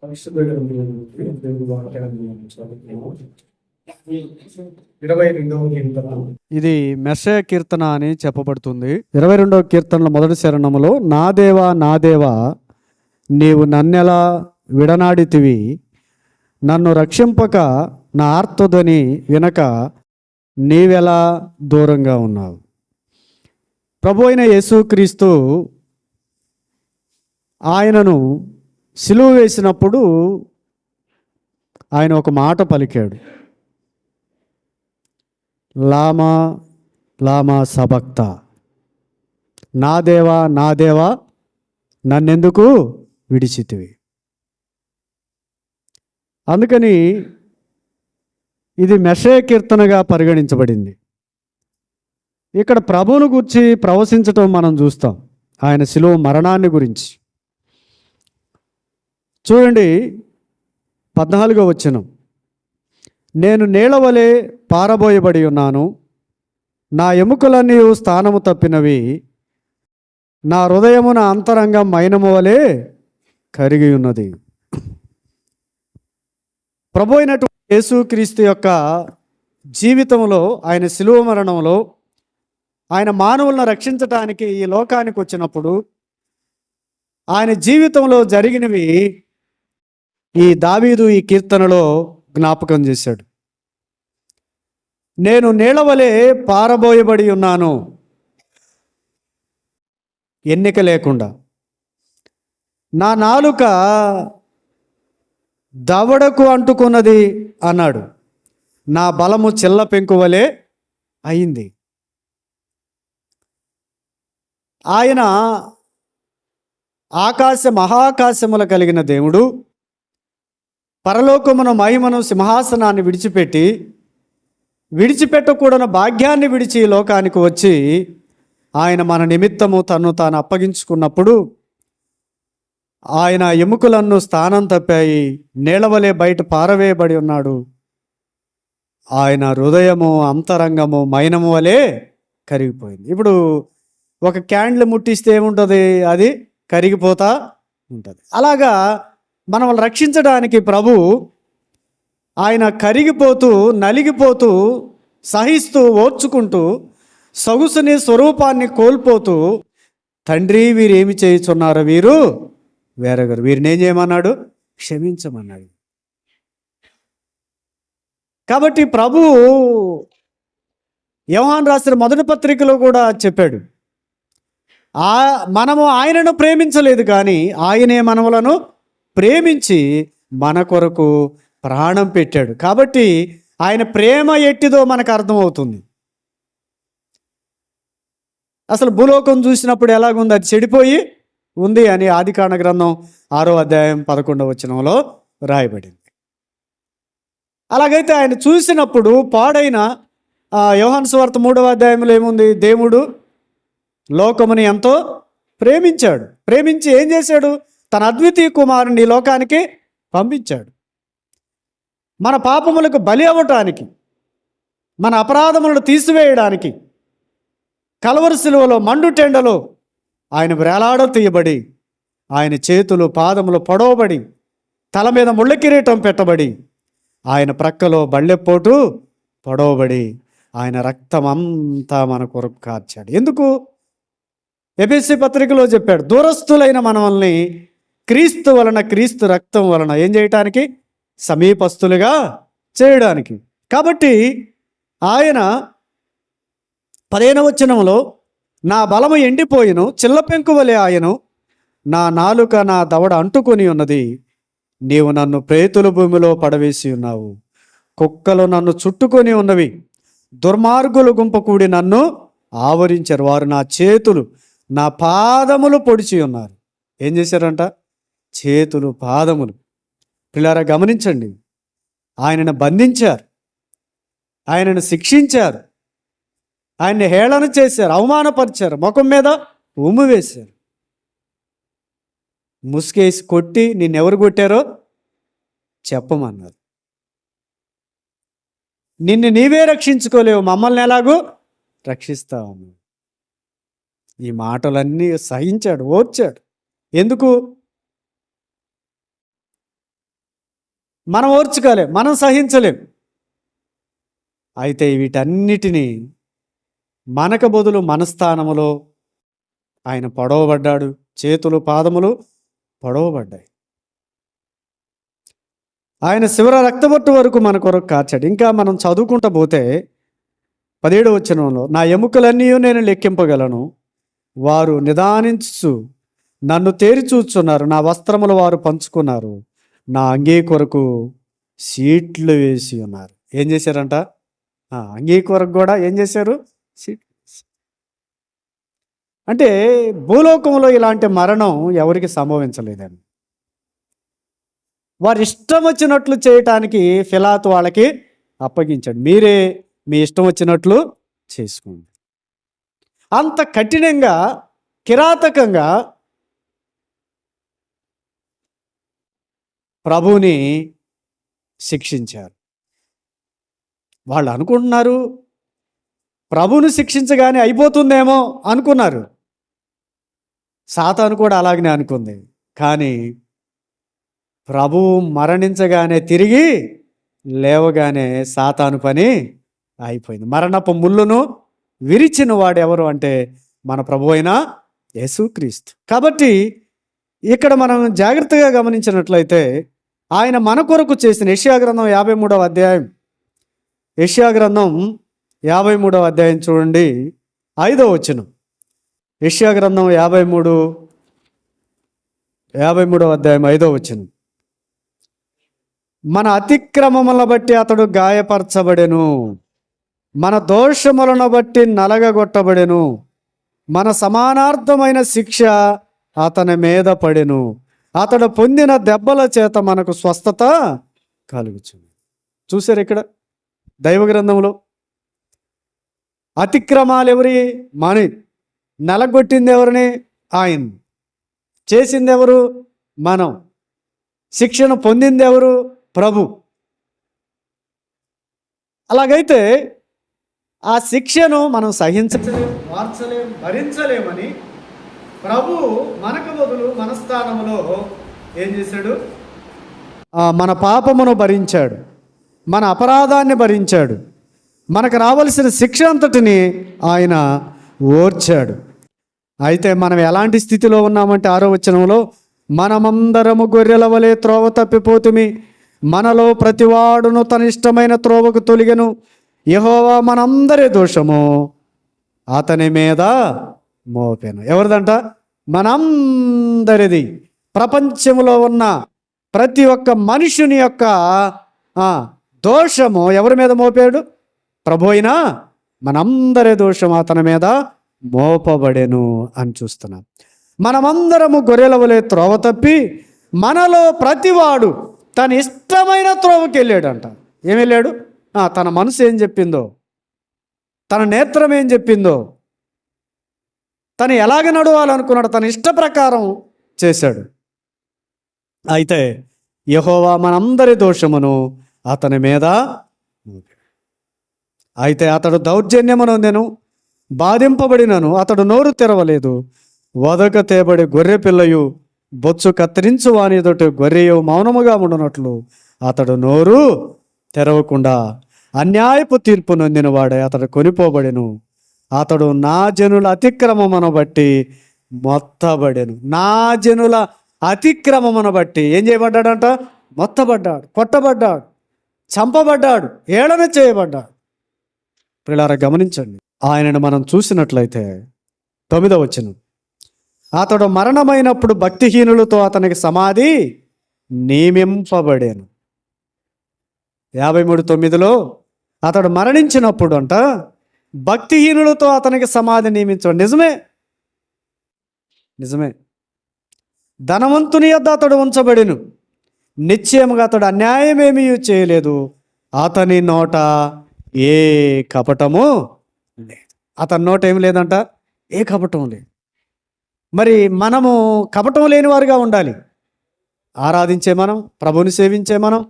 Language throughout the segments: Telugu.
పరిశుద్ధ దేవుని వాక్యాన్ని చదువుతున్నాము. 22వ కీర్తన. ఇది మెస్సయ కీర్తన అని చెప్పబడుతుంది. 22వ కీర్తనలో మొదటి చరణములో, నా దేవా నా దేవా నీవు నన్నెలా విడనాడితివి, నన్ను రక్షింపక నా ఆర్తధ్వని వినక నీవెలా దూరంగా ఉన్నావు. ప్రభు అయిన యేసుక్రీస్తు ఆయనను సిలువ వేసినప్పుడు ఆయన ఒక మాట పలికాడు, లామా లామా సబక్త, నా దేవా నన్నెందుకు విడిచితివి. అందుకని ఇది మెస్సయ కీర్తనగా పరిగణించబడింది. ఇక్కడ ప్రభువును గురించి ప్రవశించటం మనం చూస్తాం, ఆయన శిలువ మరణాన్ని గురించి. చూడండి 14వ వచనం, నేను నీళ్లవలె పారబోయబడి ఉన్నాను, నా ఎముకలన్నీ స్థానము తప్పినవి, నా హృదయమున అంతరంగం మైనము వలె కరిగి ఉన్నది. ప్రభు అయినటువంటి యేసుక్రీస్తు యొక్క జీవితంలో, ఆయన శిలువ మరణంలో, ఆయన మానవులను రక్షించటానికి ఈ లోకానికి వచ్చినప్పుడు ఆయన జీవితంలో జరిగినవి ఈ దావీదు ఈ కీర్తనలో జ్ఞాపకం చేశాడు. నేను నీళ్లవలె పారబోయబడి ఉన్నాను, ఎన్నిక లేకుండా. నా నాలుక దవడకు అంటుకున్నది అన్నాడు, నా బలము చిల్ల పెంకువలే అయింది. ఆయన మహాకాశముల కలిగిన దేవుడు, పరలోకమున మహిమను సింహాసనాన్ని విడిచిపెట్టకూడని భాగ్యాన్ని విడిచి ఈ లోకానికి వచ్చి ఆయన మన నిమిత్తము తను తాను అప్పగించుకున్నప్పుడు ఆయన ఎముకలన్నీ స్థానం తప్పాయి, నీళ్లవలే బయట పారవేయబడి ఉన్నాడు. ఆయన హృదయము అంతరంగము మైనము వలె కరిగిపోయింది. ఇప్పుడు ఒక క్యాండిల్ ముట్టిస్తే ఏముంటుంది, అది కరిగిపోతా ఉంటుంది. అలాగా మనల్ని రక్షించడానికి ప్రభు ఆయన కరిగిపోతూ నలిగిపోతూ సహిస్తూ ఓర్చుకుంటూ సొగుసుని స్వరూపాన్ని కోల్పోతూ, తండ్రి వీరేమి చేయుచున్నారో వీరు వేరగారు, వీరిని ఏం చేయమన్నాడు, క్షమించమన్నాడు. కాబట్టి ప్రభు యోహాను రాసిన మొదటి పత్రికలో కూడా చెప్పాడు, మనము ఆయనను ప్రేమించలేదు కానీ ఆయనే మనములను ప్రేమించి మన కొరకు ప్రాణం పెట్టాడు. కాబట్టి ఆయన ప్రేమ ఎట్టిదో మనకు అర్థమవుతుంది. అసలు భూలోకం చూసినప్పుడు ఎలాగుంది, అది చెడిపోయి ఉంది అని ఆదికాండ గ్రంథం 6వ అధ్యాయం 11వ వచనంలో రాయబడింది. అలాగైతే ఆయన చూసినప్పుడు పాడైన యోహాను సువార్త 3వ అధ్యాయంలో ఏముంది, దేవుడు లోకముని ఎంతో ప్రేమించాడు, ప్రేమించి ఏం చేశాడు, తన అద్వితీయ కుమారుని లోకానికి పంపించాడు. మన పాపములకు బలి అవ్వటానికి, మన అపరాధములను తీసివేయడానికి కల్వరి శిలువలో మండుటెండలో ఆయన వేలాడ తీయబడి, ఆయన చేతులు పాదములు పొడవబడి, తల మీద ముళ్ళ కిరీటం పెట్టబడి, ఆయన ప్రక్కలో బళ్ళెపోటు పొడవబడి, ఆయన రక్తం అంతా మన కొరకు కార్చాడు. ఎందుకు? ఎఫెసీ పత్రికలో చెప్పాడు, దూరస్తులైన మనల్ని క్రీస్తు వలన, క్రీస్తు రక్తం వలన ఏం చేయటానికి, సమీపస్తులుగా చేయడానికి. కాబట్టి ఆయన 15వ వచనంలో, నా బలము ఎండిపోయిను, చిల్లపెంకు వలె ఆయను, నా నాలుక నా దవడ అంటుకొని ఉన్నది, నీవు నన్ను ప్రేతుల భూమిలో పడవేసి ఉన్నావు, కుక్కలు నన్ను చుట్టుకొని ఉన్నవి, దుర్మార్గులు గుంప కూడి నన్ను ఆవరించారు, వారు నా చేతులు నా పాదములు పొడిచి ఉన్నారు. ఏం చేశారంట? చేతులు పాదములు. పిల్లారా గమనించండి, ఆయనను బంధించారు, ఆయనను శిక్షించారు, ఆయన్ని హేళన చేశారు, అవమానపరిచారు, ముఖం మీద ఉమ్ము వేశారు, ముసుకేసి కొట్టి నిన్నెవరు కొట్టారో చెప్పమన్నారు. నిన్ను నీవే రక్షించుకోలేవు, మమ్మల్ని ఎలాగూ రక్షిస్తావు. ఈ మాటలన్నీ సహించాడు, ఓర్చాడు. ఎందుకు? మనం ఓర్చుకోలేం, మనం సహించలేం. అయితే వీటన్నిటినీ మనకు బదులు మన స్థానములో ఆయన పొడవబడ్డాడు. చేతులు పాదములు పొడవబడ్డాయి. ఆయన శివర రక్తబొట్టు వరకు మన కొరకు కార్చాడు. ఇంకా మనం చదువుకుంటూ పోతే 17వ వచనంలో, నా ఎముకలన్నీ నేను లెక్కింపగలను, వారు నిదానించు నన్ను తేరి చూచున్నారు, నా వస్త్రములు వారు పంచుకున్నారు, నా అంగీ కొరకు సీట్లు వేసి ఉన్నారు. ఏం చేశారంట? అంగీ కొరకు కూడా ఏం చేశారు? సీట్లు. అంటే భూలోకంలో ఇలాంటి మరణం ఎవరికి సంభవించలేదండి. వారి ఇష్టం వచ్చినట్లు చేయటానికి పిలాతు వాళ్ళకి అప్పగించాడు. మీరే మీ ఇష్టం వచ్చినట్లు చేసుకోండి. అంత కఠినంగా, కిరాతకంగా ప్రభువుని శిక్షించారు. వాళ్ళు అనుకుంటున్నారు ప్రభువుని శిక్షించగానే అయిపోతుందేమో అనుకున్నారు. సాతాను కూడా అలాగనే అనుకుంది. కానీ ప్రభువు మరణించగానే తిరిగి లేవగానే సాతాను పని అయిపోయింది. మరణపు ముళ్ళును విరిచిన వాడు ఎవరు అంటే మన ప్రభు అయిన యేసుక్రీస్తు. కాబట్టి ఇక్కడ మనం జాగ్రత్తగా గమనించినట్లయితే ఆయన మన కొరకు చేసిన యెషయా గ్రంథం 53వ అధ్యాయం, యెషయా గ్రంథం 53వ అధ్యాయం చూడండి, 5వ వచనం. యెషయా గ్రంథం 53వ అధ్యాయం 5వ వచనం. మన అతిక్రమములను బట్టి అతడు గాయపరచబడెను, మన దోషములను బట్టి నలగగొట్టబడెను, మన సమానార్థమైన శిక్ష అతని మీద పడెను, అతడు పొందిన దెబ్బల చేత మనకు స్వస్థత కలుగుచుంది. చూసారు ఇక్కడ దైవ గ్రంథంలో అతిక్రమాలు ఎవరి? మని. నలగొట్టింది ఎవరిని? ఆయన. చేసింది ఎవరు? మనం. శిక్షను పొందింది ఎవరు? ప్రభు. అలాగైతే ఆ శిక్షను మనం సహించలేం, మార్చలేం, భరించలేమని ప్రభు మనకు బదులు మన స్థానంలో ఏం చేశాడు? మన పాపమును భరించాడు, మన అపరాధాన్ని భరించాడు, మనకు రావలసిన శిక్ష అంతటిని ఆయన ఓర్చాడు. అయితే మనం ఎలాంటి స్థితిలో ఉన్నామంటే 6వ వచనంలో, మనమందరము గొర్రెల వలె త్రోవ తప్పిపోతుమి, మనలో ప్రతివాడును తన ఇష్టమైన త్రోవకు తొలిగెను, యెహోవా మనందరి దోషము అతని మీద మోపెను. ఎవరిదంట? మనందరిది. ప్రపంచంలో ఉన్న ప్రతి ఒక్క మనుషుని యొక్క దోషము ఎవరి మీద మోపాడు? ప్రభు అయినా మనందరి దోషం అతని మీద మోపబడెను అని చూస్తున్నాం. మనమందరము గొర్రెల వలె త్రోవ తప్పి మనలో ప్రతివాడు తన ఇష్టమైన త్రోవకి వెళ్ళాడంట. ఏం వెళ్ళాడు? తన మనసు ఏం చెప్పిందో, తన నేత్రం ఏం చెప్పిందో, తను ఎలాగ నడవాలనుకున్నాడు, తన ఇష్ట ప్రకారం చేశాడు. అయితే యెహోవా మనందరి దోషమును అతని మీద, అయితే అతడు దౌర్జన్యమునొందెను, బాధింపబడినను అతడు నోరు తెరవలేదు, వదక తేబడి గొర్రె పిల్లయు బొచ్చు కత్తిరించు వాని ఎదుట గొర్రెయు మౌనముగా ఉండునట్లు అతడు నోరు తెరవకుండా అన్యాయపు తీర్పు నొందిన వాడే అతడు కొనిపోబడెను, అతడు నా జనుల అతిక్రమమును బట్టి మొత్తబడెను. నా జనుల అతిక్రమమును బట్టి ఏం చేయబడ్డాడంట? మొత్తబడ్డాడు, కొట్టబడ్డాడు, చంపబడ్డాడు, ఏళన చేయబడ్డాడు. పిల్లారా గమనించండి, ఆయనను మనం చూసినట్లయితే 9వ వచనం, అతడు మరణమైనప్పుడు భక్తిహీనులతో అతనికి సమాధి నియమింపబడేను. 53:9లో అతడు మరణించినప్పుడు అంట భక్తిహీనులతో అతనికి సమాధి నియమించబడి. నిజమే, నిజమే. ధనవంతుని యొద్ద అతడు ఉంచబడెను, నిశ్చయముగా అతడు అన్యాయమేమీ చేయలేదు, అతని నోట ఏ కపటము లేదు. అతని నోట ఏమి లేదంట? ఏ కపటం లేదు. మరి మనము కపటం లేని వారుగా ఉండాలి. ఆరాధించే మనం, ప్రభువుని సేవించే మనం,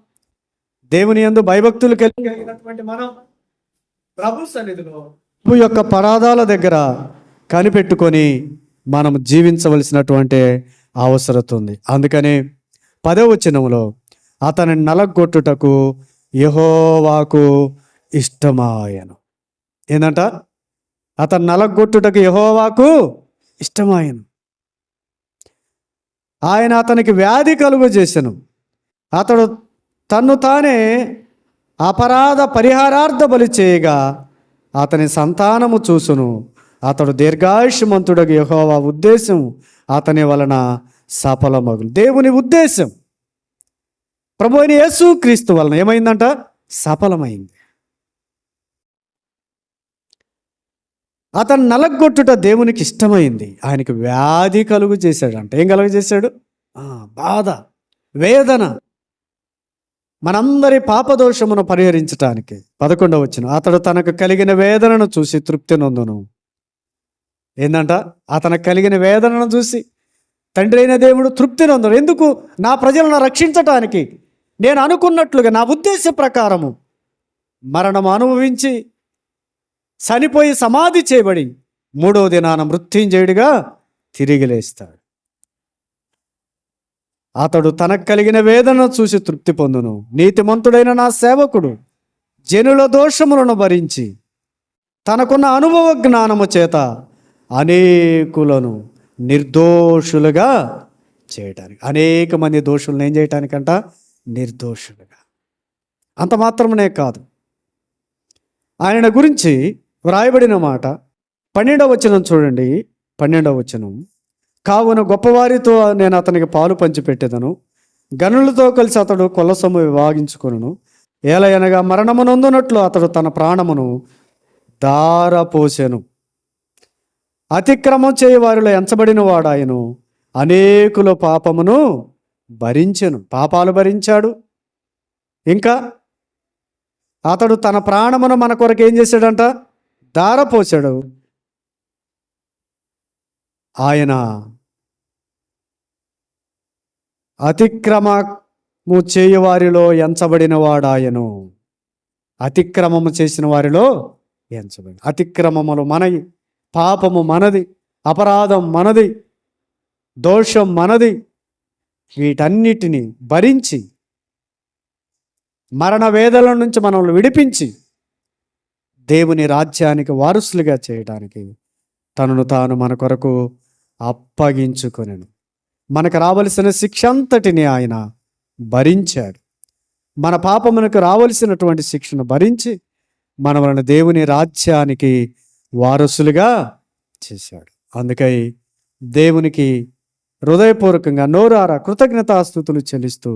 దేవుని యందు భయభక్తులు కలిగినటువంటి మనం ప్రభు సన్నిధిలో ప్రభు యొక్క పరాధాల దగ్గర కనిపెట్టుకొని మనం జీవించవలసినటువంటి అవసరం ఉంది. అందుకని 10వ వచనంలో అతనిని నలగొట్టుటకు యెహోవాకు ఇష్టమాయను. ఏందంట? అతను నలగొట్టుటకు యెహోవాకు ఇష్టమాయను. ఆయన అతనికి వ్యాధి కలుగు చేసెను. అతడు తన్ను తానే అపరాధ పరిహారార్థ బలి చేయగా అతని సంతానము చూసును. అతడు దీర్ఘాయుష్మంతుడకు యెహోవా ఉద్దేశం అతని వలన సఫలమగును. దేవుని ఉద్దేశం ప్రభు అయిన యేసు క్రీస్తు వలన ఏమైందంట? సఫలమైంది. అతను నలగొట్టుట దేవునికి ఇష్టమైంది. ఆయనకి వ్యాధి కలుగు చేశాడంట. ఏం కలుగు చేశాడు? బాధ, వేదన, మనందరి పాపదోషమును పరిహరించటానికి. 11వ వచనం, అతడు తనకు కలిగిన వేదనను చూసి తృప్తి నొందును. ఏందంట? అతనికి కలిగిన వేదనను చూసి తండ్రి అయిన దేవుడు తృప్తి నొందును. ఎందుకు? నా ప్రజలను రక్షించటానికి, నేను అనుకున్నట్లుగా నా ఉద్దేశ ప్రకారము మరణం అనుభవించి చనిపోయి సమాధి చేయబడి 3వ దినాన మృత్యుంజయుడిగా తిరిగి లేస్తాడు. అతడు తనకు కలిగిన వేదనను చూసి తృప్తి పొందును. నీతిమంతుడైన నా సేవకుడు జనుల దోషములను భరించి తనకున్న అనుభవ జ్ఞానము చేత అనేకులను నిర్దోషులుగా చేయటానికి, అనేక మంది దోషులను ఏం చేయటానికంట? నిర్దోషులుగా. అంత మాత్రమే కాదు, ఆయన గురించి వ్రాయబడిన మాట 12వ వచనం చూడండి. 12వ వచనం, కావున గొప్పవారితో నేను అతనికి పాలు పంచిపెట్టెదను, గనులతో కలిసి అతడు కొలసము విభాగించుకొనును. ఏలయనగా మరణము నొందునట్లు అతడు తన ప్రాణమును ధారపోసెను. అతిక్రమం చేయ వారిలో ఎంచబడిన వాడాయను, అనేకుల పాపమును భరించెను. పాపాలు భరించాడు. ఇంకా అతడు తన ప్రాణమును మన కొరకు ఏం చేశాడంట? ధారపోసాడు. ఆయన అతిక్రమము చేయవారిలో ఎంచబడిన వాడాయను. అతిక్రమము చేసిన వారిలో ఎంచబడి. అతిక్రమములు మనవి, పాపము మనది, అపరాధం మనది, దోషం మనది. వీటన్నిటిని భరించి మరణ వేదల నుంచి మనల్ని విడిపించి దేవుని రాజ్యానికి వారసులుగా చేయడానికి తనను తాను మన కొరకు అప్పగించుకొనెను. మనకు రావలసిన శిక్ష అంతటిని ఆయన భరించాడు. మన పాపమునకు రావలసినటువంటి శిక్షను భరించి మనల్ని దేవుని రాజ్యానికి వారసులుగా చేశాడు. అందుకై దేవునికి హృదయపూర్వకంగా నోరారా కృతజ్ఞతాస్తుతులు చెల్లిస్తూ